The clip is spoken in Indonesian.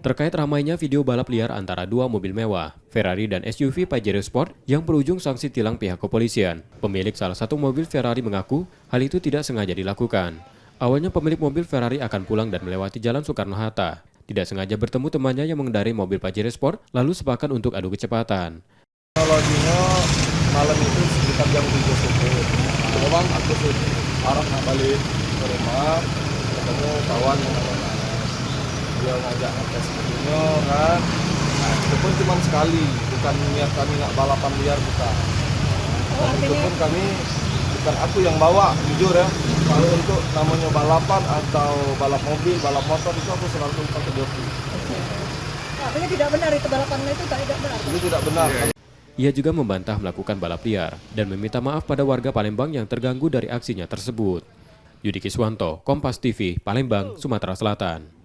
Terkait ramainya video balap liar antara dua mobil mewah, Ferrari dan SUV Pajero Sport yang berujung sanksi tilang pihak kepolisian. Pemilik salah satu mobil Ferrari mengaku hal itu tidak sengaja dilakukan. Awalnya pemilik mobil Ferrari akan pulang dan melewati Jalan Soekarno-Hatta. Tidak sengaja bertemu temannya yang mengendarai mobil Pajero Sport, lalu sepakat untuk adu kecepatan. Kronologinya malam itu sekitar jam 7 subuh. Memang aku arah nak balik ke rumah, ketemu kawan yang namanya Anas. Dia ngajak ngetes mobilnya kan. Nah, itu pun cuma sekali, bukan niat kami nak balapan liar, bukan. Dan itu pun kami, bukan aku yang bawa, jujur ya. Kalau untuk namanya balapan atau balap mobil, balap motor itu aku selalu pakai joki. Artinya tidak benar itu balapannya itu tidak benar. Itu tidak benar. Ia juga membantah melakukan balap liar dan meminta maaf pada warga Palembang yang terganggu dari aksinya tersebut. Yudi Kiswanto, Kompas TV, Palembang, Sumatera Selatan.